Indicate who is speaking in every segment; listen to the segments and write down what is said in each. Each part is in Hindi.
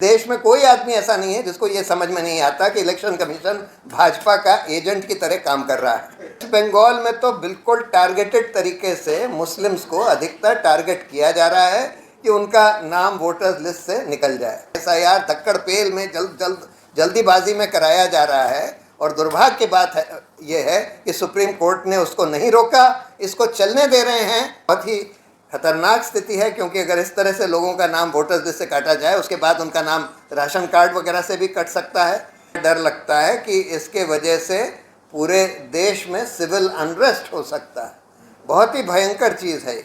Speaker 1: देश में कोई आदमी ऐसा नहीं है जिसको ये समझ में नहीं आता कि इलेक्शन कमीशन भाजपा का एजेंट की तरह काम कर रहा है। बंगाल में तो बिल्कुल टारगेटेड तरीके से मुस्लिम्स को अधिकतर टारगेट किया जा रहा है कि उनका नाम वोटर्स लिस्ट से निकल जाए। एसआईआर धक्कड़ पेल में जल्दीबाजी में कराया जा रहा है और दुर्भाग्य की बात है ये है कि सुप्रीम कोर्ट ने उसको नहीं रोका, इसको चलने दे रहे हैं। बहुत ही खतरनाक स्थिति है, क्योंकि अगर इस तरह से लोगों का नाम वोटर्स लिस्ट से काटा जाए, उसके बाद उनका नाम राशन कार्ड वगैरह से भी कट सकता है। डर लगता है कि इसके वजह से पूरे देश में सिविल अनरेस्ट हो सकता है। बहुत ही भयंकर चीज़ है।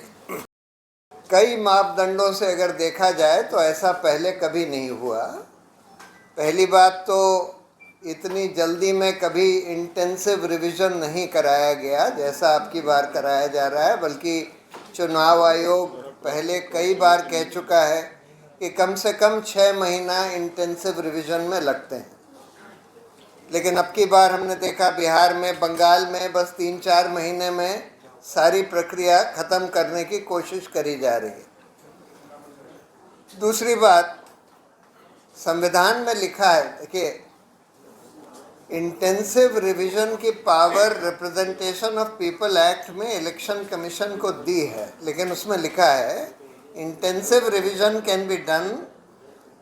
Speaker 1: कई मापदंडों से अगर देखा जाए तो ऐसा पहले कभी नहीं हुआ। पहली बात तो इतनी जल्दी में कभी इंटेंसिव रिवीजन नहीं कराया गया जैसा अब की बार कराया जा रहा है, बल्कि चुनाव आयोग पहले कई बार कह चुका है कि कम से कम 6 महीना इंटेंसिव रिवीजन में लगते हैं। लेकिन अब की बार हमने देखा बिहार में, बंगाल में बस 3-4 महीने में सारी प्रक्रिया ख़त्म करने की कोशिश करी जा रही है। दूसरी बात, संविधान में लिखा है, देखिए, इंटेंसिव रिवीजन की power representation of people act में इलेक्शन कमीशन को दी है, लेकिन उसमें लिखा है intensive revision can be done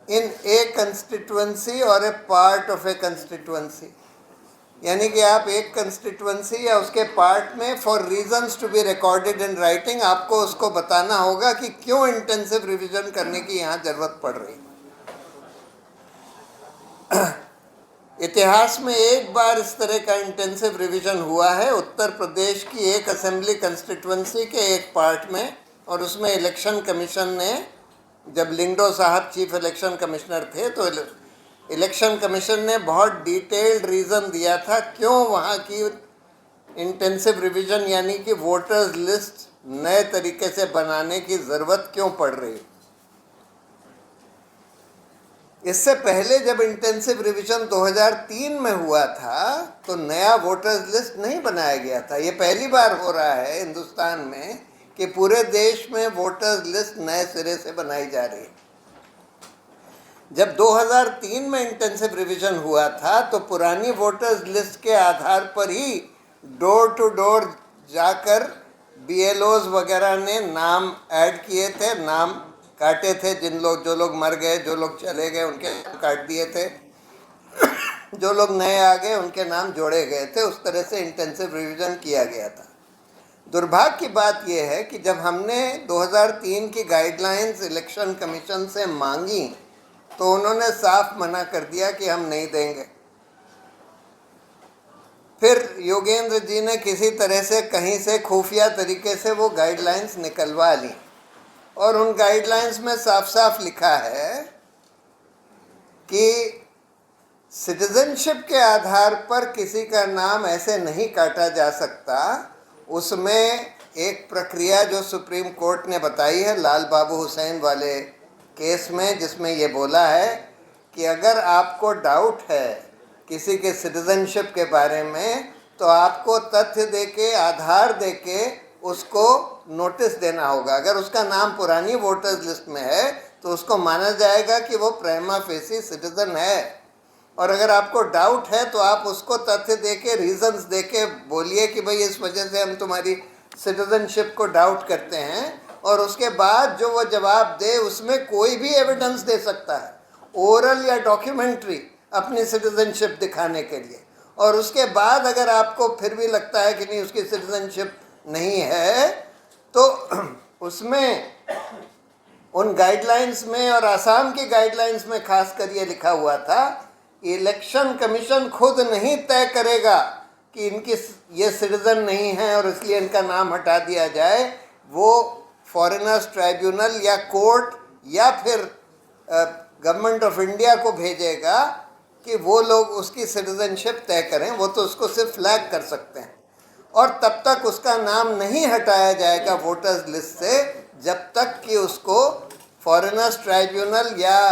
Speaker 1: in a constituency और a part of a constituency. यानी कि आप एक कंस्टिट्यूएंसी या उसके पार्ट में for reasons to be recorded in writing आपको उसको बताना होगा कि क्यों इंटेंसिव रिवीजन करने की यहाँ जरूरत पड़ रही है। इतिहास में एक बार इस तरह का इंटेंसिव रिवीजन हुआ है, उत्तर प्रदेश की एक असेंबली कंस्टिट्यूएंसी के एक पार्ट में, और उसमें इलेक्शन कमीशन ने, जब लिंगडो साहब चीफ इलेक्शन कमिश्नर थे, तो इलेक्शन कमीशन ने बहुत डिटेल्ड रीज़न दिया था क्यों वहाँ की इंटेंसिव रिवीजन यानी कि वोटर्स लिस्ट नए तरीके से बनाने की ज़रूरत क्यों पड़ रही। इससे पहले जब इंटेंसिव रिवीजन 2003 में हुआ था तो नया वोटर्स लिस्ट नहीं बनाया गया था। ये पहली बार हो रहा है हिंदुस्तान में कि पूरे देश में वोटर्स लिस्ट नए सिरे से बनाई जा रही है। जब 2003 में इंटेंसिव रिवीजन हुआ था तो पुरानी वोटर्स लिस्ट के आधार पर ही डोर टू डोर जाकर बीएलओज वगैरह ने नाम ऐड किए थे, नाम काटे थे। जो लोग मर गए, जो लोग चले गए, उनके नाम काट दिए थे। जो लोग नए आ गए उनके नाम जोड़े गए थे। उस तरह से इंटेंसिव रिवीजन किया गया था। दुर्भाग्य की बात यह है कि जब हमने 2003 की गाइडलाइंस इलेक्शन कमीशन से मांगी तो उन्होंने साफ मना कर दिया कि हम नहीं देंगे। फिर योगेंद्र जी ने किसी तरह से कहीं से खुफिया तरीके से वो गाइडलाइंस निकलवा ली, और उन गाइडलाइंस में साफ साफ लिखा है कि सिटीजनशिप के आधार पर किसी का नाम ऐसे नहीं काटा जा सकता। उसमें एक प्रक्रिया जो सुप्रीम कोर्ट ने बताई है लाल बाबू हुसैन वाले केस में, जिसमें ये बोला है कि अगर आपको डाउट है किसी के सिटीजनशिप के बारे में तो आपको तथ्य देके, आधार देके उसको नोटिस देना होगा। अगर उसका नाम पुरानी वोटर्स लिस्ट में है तो उसको माना जाएगा कि वो प्रिमा फेसी सिटीजन है, और अगर आपको डाउट है तो आप उसको तथ्य देके, रीजंस देके बोलिए कि भाई इस वजह से हम तुम्हारी सिटीजनशिप को डाउट करते हैं, और उसके बाद जो वो जवाब दे उसमें कोई भी एविडेंस दे सकता है, ओरल या डॉक्यूमेंट्री, अपनी सिटीजनशिप दिखाने के लिए। और उसके बाद अगर आपको फिर भी लगता है कि नहीं उसकी सिटीजनशिप नहीं है तो उसमें उन गाइडलाइंस में, और आसाम की गाइडलाइंस में खासकर ये लिखा हुआ था, इलेक्शन कमीशन खुद नहीं तय करेगा कि इनकी ये सिटीजन नहीं है और इसलिए इनका नाम हटा दिया जाए। वो फॉरेनर्स ट्राइब्यूनल या कोर्ट या फिर गवर्नमेंट ऑफ इंडिया को भेजेगा कि वो लोग उसकी सिटीजनशिप तय करें। वो तो उसको सिर्फ फ्लैग कर सकते हैं, और तब तक उसका नाम नहीं हटाया जाएगा वोटर्स लिस्ट से जब तक कि उसको फॉरेनर्स ट्राइब्यूनल या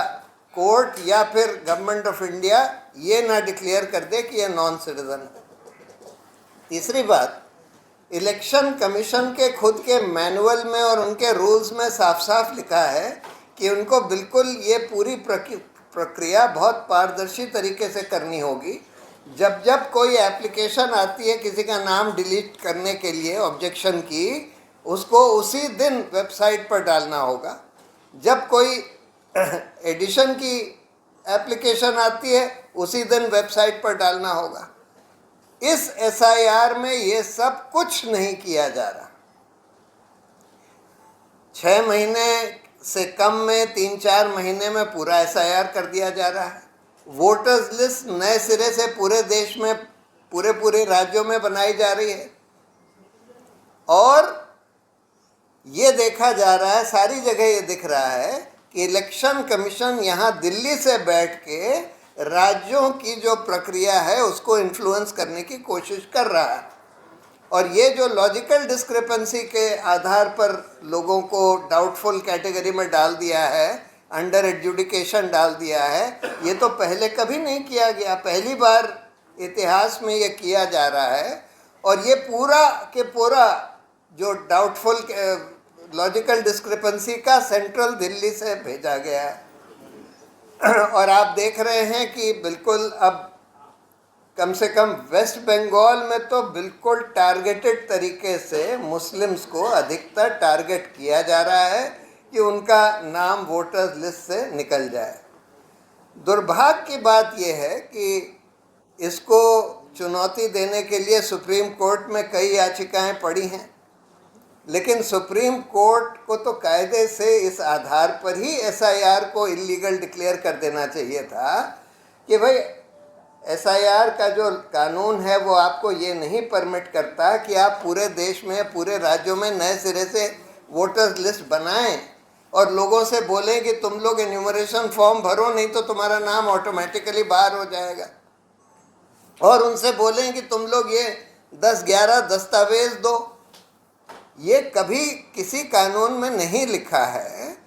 Speaker 1: कोर्ट या फिर गवर्नमेंट ऑफ इंडिया ये ना डिक्लेयर कर दे कि ये नॉन सिटीजन है। तीसरी बात, इलेक्शन कमीशन के खुद के मैनुअल में और उनके रूल्स में साफ साफ लिखा है कि उनको बिल्कुल ये पूरी प्रक्रिया बहुत पारदर्शी तरीके से करनी होगी। जब जब कोई एप्लीकेशन आती है किसी का नाम डिलीट करने के लिए ऑब्जेक्शन की, उसको उसी दिन वेबसाइट पर डालना होगा। जब कोई एडिशन की एप्लीकेशन आती है उसी दिन वेबसाइट पर डालना होगा। इस एसआईआर में ये सब कुछ नहीं किया जा रहा। 6 महीने से कम में 3-4 महीने में पूरा एसआईआर कर दिया जा रहा है। वोटर्स लिस्ट नए सिरे से पूरे देश में पूरे राज्यों में बनाई जा रही है और ये देखा जा रहा है, सारी जगह ये दिख रहा है कि इलेक्शन कमीशन यहाँ दिल्ली से बैठ के राज्यों की जो प्रक्रिया है उसको इन्फ्लुएंस करने की कोशिश कर रहा है। और ये जो लॉजिकल डिस्क्रिपेंसी के आधार पर लोगों को डाउटफुल कैटेगरी में डाल दिया है, अंडर एडजुडिकेशन डाल दिया है, ये तो पहले कभी नहीं किया गया। पहली बार इतिहास में ये किया जा रहा है। और ये पूरा के पूरा जो डाउटफुल लॉजिकल डिस्क्रिपेंसी का सेंट्रल दिल्ली से भेजा गया है। और आप देख रहे हैं कि बिल्कुल अब कम से कम वेस्ट बंगाल में तो बिल्कुल टारगेटेड तरीके से मुस्लिम्स को अधिकतर टारगेट किया जा रहा है कि उनका नाम वोटर्स लिस्ट से निकल जाए। दुर्भाग्य की बात यह है कि इसको चुनौती देने के लिए सुप्रीम कोर्ट में कई याचिकाएं पड़ी हैं, लेकिन सुप्रीम कोर्ट को तो कायदे से इस आधार पर ही एसआईआर को इलीगल डिक्लेयर कर देना चाहिए था कि भाई एसआईआर का जो कानून है वो आपको ये नहीं परमिट करता कि आप पूरे देश में पूरे राज्यों में नए सिरे से वोटर्स लिस्ट बनाएं और लोगों से बोलें कि तुम लोग एन्यूमरेशन फॉर्म भरो, नहीं तो तुम्हारा नाम ऑटोमेटिकली बाहर हो जाएगा, और उनसे बोलें कि तुम लोग ये 10-11 दस्तावेज दो। ये कभी किसी कानून में नहीं लिखा है।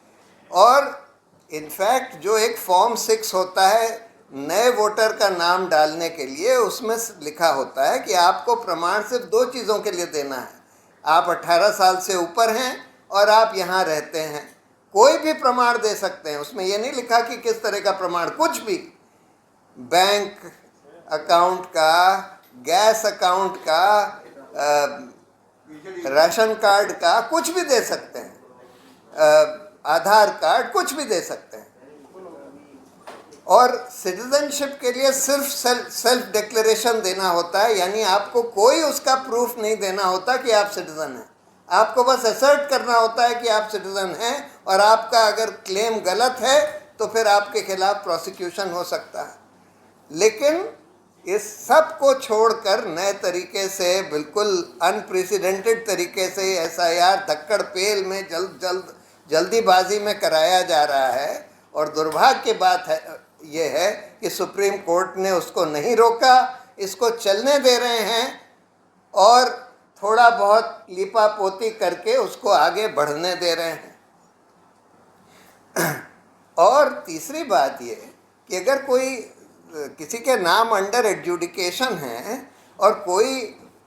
Speaker 1: और इनफैक्ट जो एक फॉर्म 6 होता है नए वोटर का नाम डालने के लिए, उसमें लिखा होता है कि आपको प्रमाण सिर्फ 2 चीज़ों के लिए देना है, आप 18 साल से ऊपर हैं और आप यहाँ रहते हैं। कोई भी प्रमाण दे सकते हैं, उसमें ये नहीं लिखा कि किस तरह का प्रमाण, कुछ भी, बैंक अकाउंट का, गैस अकाउंट का, राशन कार्ड का, कुछ भी दे सकते हैं, आधार कार्ड, कुछ भी दे सकते हैं। और सिटीजनशिप के लिए सिर्फ सेल्फ डिक्लेरेशन देना होता है, यानी आपको कोई उसका प्रूफ नहीं देना होता कि आप सिटीजन हैं। आपको बस असर्ट करना होता है कि आप सिटीजन हैं, और आपका अगर क्लेम गलत है तो फिर आपके खिलाफ प्रोसिक्यूशन हो सकता है। लेकिन इस सब को छोड़कर नए तरीके से, बिल्कुल अनप्रेसिडेंटेड तरीके से एसआईआर धक्कड़ पेल में जल्दीबाजी में कराया जा रहा है। और दुर्भाग्य की बात है ये है कि सुप्रीम कोर्ट ने उसको नहीं रोका, इसको चलने दे रहे हैं और थोड़ा बहुत लीपापोती करके उसको आगे बढ़ने दे रहे हैं। और तीसरी बात ये कि अगर कोई किसी के नाम अंडर एडजुडिकेशन है और कोई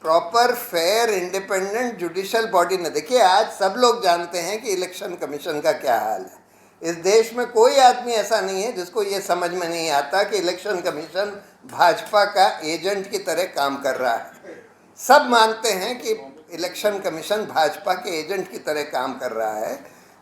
Speaker 1: proper fair independent judicial body ने, देखिए आज सब लोग जानते हैं कि इलेक्शन कमीशन का क्या हाल है। इस देश में कोई आदमी ऐसा नहीं है जिसको ये समझ में नहीं आता कि इलेक्शन कमीशन भाजपा का एजेंट की तरह काम कर रहा है। सब मानते हैं कि इलेक्शन कमीशन भाजपा के एजेंट की तरह काम कर रहा है।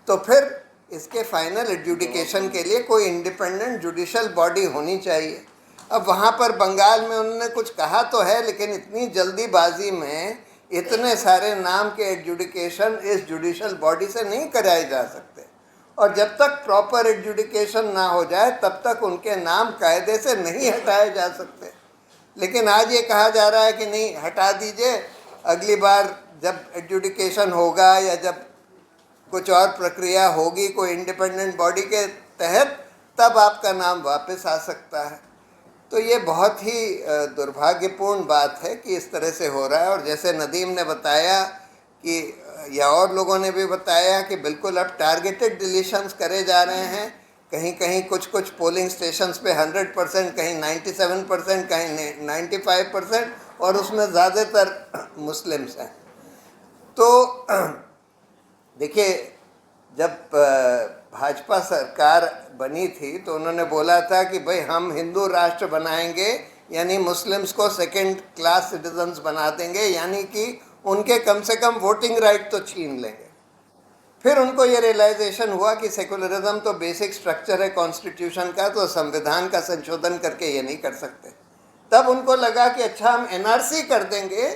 Speaker 1: तो फिर इसके फाइनल एडजुडिकेशन के लिए कोई इंडिपेंडेंट जुडिशल बॉडी होनी चाहिए। अब वहाँ पर बंगाल में उन्होंने कुछ कहा तो है, लेकिन इतनी जल्दीबाजी में इतने सारे नाम के एडजुडिकेशन इस जुडिशल बॉडी से नहीं कराए जा सकते। और जब तक प्रॉपर एडजुडिकेशन ना हो जाए तब तक उनके नाम कायदे से नहीं हटाए जा सकते। लेकिन आज ये कहा जा रहा है कि नहीं, हटा दीजिए, अगली बार जब एडजुडिकेशन होगा या जब कुछ और प्रक्रिया होगी कोई इंडिपेंडेंट बॉडी के तहत, तब आपका नाम वापस आ सकता है। तो ये बहुत ही दुर्भाग्यपूर्ण बात है कि इस तरह से हो रहा है। और जैसे नदीम ने बताया कि, या और लोगों ने भी बताया कि बिल्कुल अब टारगेटेड डिलीशंस करे जा रहे हैं। कहीं कहीं कुछ पोलिंग स्टेशंस पे 100%, कहीं 97%, कहीं 95%, और उसमें ज़्यादातर मुस्लिम्स हैं। तो देखिए, जब भाजपा सरकार बनी थी तो उन्होंने बोला था कि भाई हम हिंदू राष्ट्र बनाएंगे, यानी मुस्लिम्स को सेकंड क्लास सिटीजन्स बना देंगे, यानी कि उनके कम से कम वोटिंग राइट तो छीन लेंगे। फिर उनको ये रियलाइजेशन हुआ कि सेकुलरिज्म तो बेसिक स्ट्रक्चर है कॉन्स्टिट्यूशन का, तो संविधान का संशोधन करके ये नहीं कर सकते। तब उनको लगा कि अच्छा हम एनआरसी कर देंगे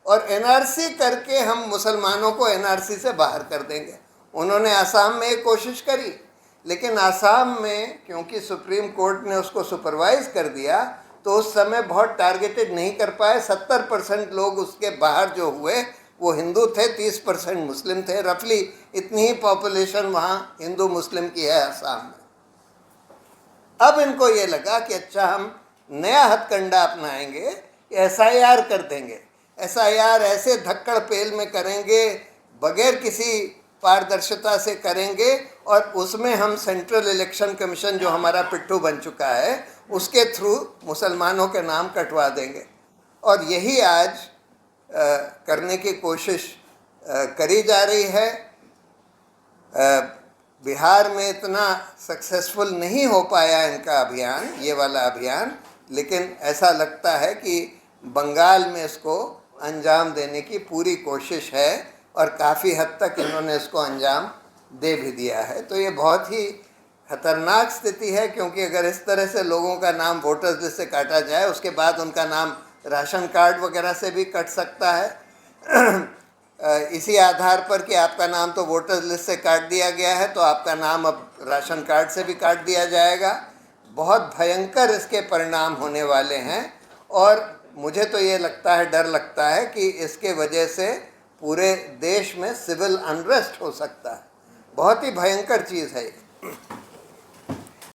Speaker 1: और एनआरसी करके हम मुसलमानों को एनआरसी से बाहर कर देंगे। उन्होंने आसाम में एक कोशिश करी, लेकिन आसाम में क्योंकि सुप्रीम कोर्ट ने उसको सुपरवाइज कर दिया तो उस समय बहुत टारगेटेड नहीं कर पाए। 70% लोग उसके बाहर जो हुए वो हिंदू थे, 30% मुस्लिम थे। रफली इतनी ही पॉपुलेशन वहाँ हिंदू मुस्लिम की है आसाम में। अब इनको ये लगा कि अच्छा हम नया हथकंडा अपनाएंगे, एसआईआर कर देंगे। एसआईआर ऐसे धक्कड़ पेल में करेंगे, बगैर किसी पारदर्शिता से करेंगे, और उसमें हम सेंट्रल इलेक्शन कमीशन जो हमारा पिट्ठू बन चुका है उसके थ्रू मुसलमानों के नाम कटवा देंगे। और यही आज करने की कोशिश करी जा रही है। बिहार में इतना सक्सेसफुल नहीं हो पाया इनका अभियान, ये वाला अभियान, लेकिन ऐसा लगता है कि बंगाल में इसको अंजाम देने की पूरी कोशिश है और काफ़ी हद तक इन्होंने इसको अंजाम दे भी दिया है। तो ये बहुत ही खतरनाक स्थिति है, क्योंकि अगर इस तरह से लोगों का नाम वोटर्स लिस्ट से काटा जाए, उसके बाद उनका नाम राशन कार्ड वगैरह से भी कट सकता है। इसी आधार पर कि आपका नाम तो वोटर्स लिस्ट से काट दिया गया है, तो आपका नाम अब राशन कार्ड से भी काट दिया जाएगा। बहुत भयंकर इसके परिणाम होने वाले हैं और मुझे तो ये लगता है, डर लगता है कि इसके वजह से पूरे देश में सिविल अनरेस्ट हो सकता है। बहुत ही भयंकर चीज़ है ये।